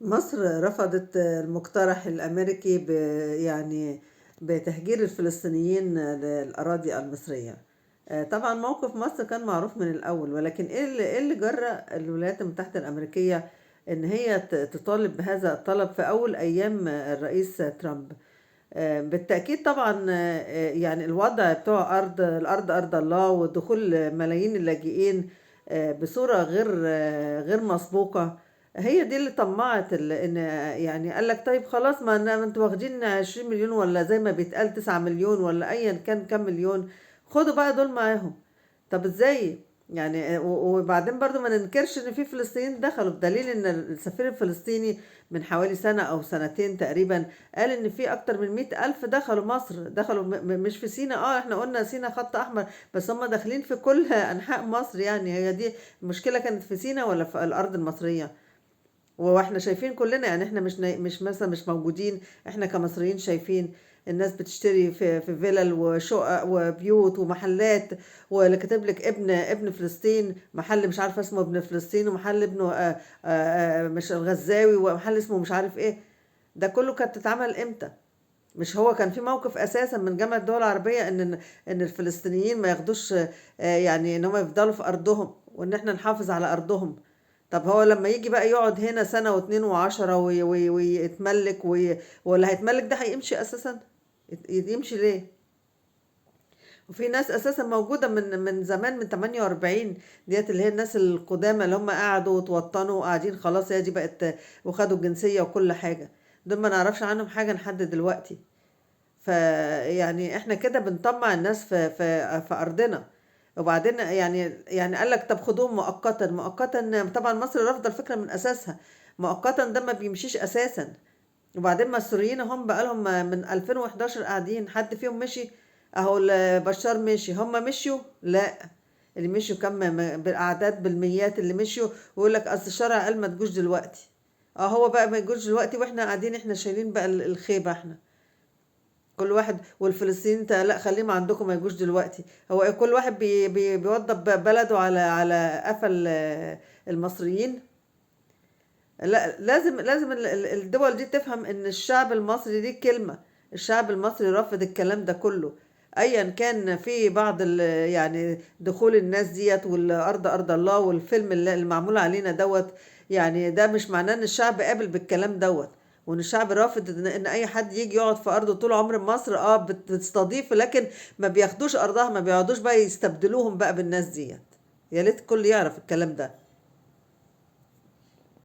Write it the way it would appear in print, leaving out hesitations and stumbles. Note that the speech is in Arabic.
مصر رفضت المقترح الأمريكي يعني بتهجير الفلسطينيين للأراضي المصرية. طبعا موقف مصر كان معروف من الأول، ولكن إيه اللي جرى الولايات المتحدة الأمريكية إن هي تطالب بهذا الطلب في أول أيام الرئيس ترامب؟ بالتأكيد طبعا. يعني الوضع بتوع الأرض أرض الله، ودخول ملايين اللاجئين بصورة غير مسبوقة، هي دي اللي طمعت ان يعني قال لك طيب خلاص، ما انتوا واخدين 20 مليون، ولا زي ما بيتقال 9 مليون، ولا ايا كان كام مليون، خدوا بقى دول معاهم. طب ازاي يعني؟ وبعدين برضو ما ننكرش ان في فلسطينيين دخلوا، بدليل ان السفير الفلسطيني من حوالي سنة او سنتين تقريبا قال ان في اكتر من 100,000 دخلوا مصر، دخلوا مش في سينا. احنا قلنا سينا خط احمر، بس هم داخلين في كل انحاء مصر. يعني هي دي المشكلة، كانت في سينا ولا في الارض المصرية؟ واحنا شايفين كلنا، يعني احنا مش مثلا مش موجودين، احنا كمصريين شايفين الناس بتشتري في فيلل وشقق وبيوت ومحلات، واللي كاتب لك ابن فلسطين، محل مش عارفه اسمه ابن فلسطين، ومحل ابنه مش الغزاوي، ومحل اسمه مش عارف ايه. ده كله كانت تتعمل امتى؟ مش هو كان في موقف اساسا من جامعه الدول العربيه ان الفلسطينيين ما ياخدوش، يعني ان هم يفضلوا في ارضهم، وان احنا نحافظ على ارضهم. طب هو لما يجي بقى يقعد هنا سنه واتنين وعشرة ويتملك ولا هيتملك؟ ده هيمشي اساسا؟ يمشي ليه؟ وفي ناس اساسا موجوده من زمان، من 48، ديت اللي هي الناس القدامى اللي هم قعدوا وتوطنوا وقاعدين خلاص، هي دي بقت وخدوا الجنسيه وكل حاجه. دول ما نعرفش عنهم حاجه لحد دلوقتي. فيعني احنا كده بنطمع الناس في ارضنا. وبعدين يعني قال لك طب خدوهم مؤقتا. مؤقتا طبعا مصر رافضه الفكره من اساسها. مؤقتا ده ما بيمشيش اساسا. وبعدين ما السوريين هم بقالهم من 2011 قاعدين، حد فيهم مشي؟ اهو بشار مشي، هم مشيوا؟ لا. اللي مشيوا كم بالاعداد، بالميات اللي مشيوا، ويقول لك اصل الشرع قال ما تجوش دلوقتي. هو بقى ما يجوش دلوقتي، واحنا قاعدين احنا شايلين بقى الخيبه احنا. كل واحد والفلسطينيين لا خليهم عندكم ما يجوش دلوقتي. هو كل واحد بيوضب بلده على قفل المصريين. لا، لازم الدول دي تفهم ان الشعب المصري دي كلمة. الشعب المصري رفض الكلام ده كله. ايا كان في بعض يعني دخول الناس ديت، والارض ارض الله، والفيلم اللي معمول علينا دوت. يعني ده مش معناه ان الشعب قابل بالكلام دوت، وان الشعب رافض ان اي حد يجي يقعد في ارضه. طول عمر مصر بتستضيف، لكن ما بياخدوش ارضها، ما بيقعدوش بقى يستبدلوهم بقى بالناس ديت. يا ريت الكل يعرف الكلام ده.